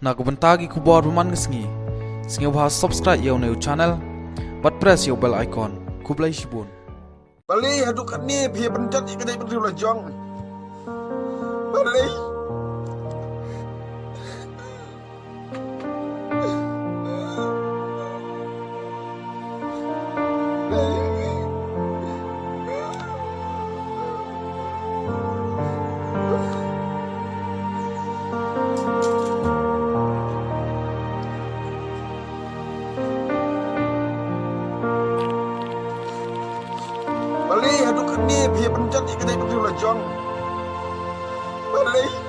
Na kubentagi kubor buman ngesngi. Singa bahas subscribe yau na channel. But press your bell icon. Kublai shibun. Balik haduk kat ni pihak pencat ikan dari penting lajang. Balik. Balik haduk kat ni pihak pencat ikan dari penting lajang. Balik.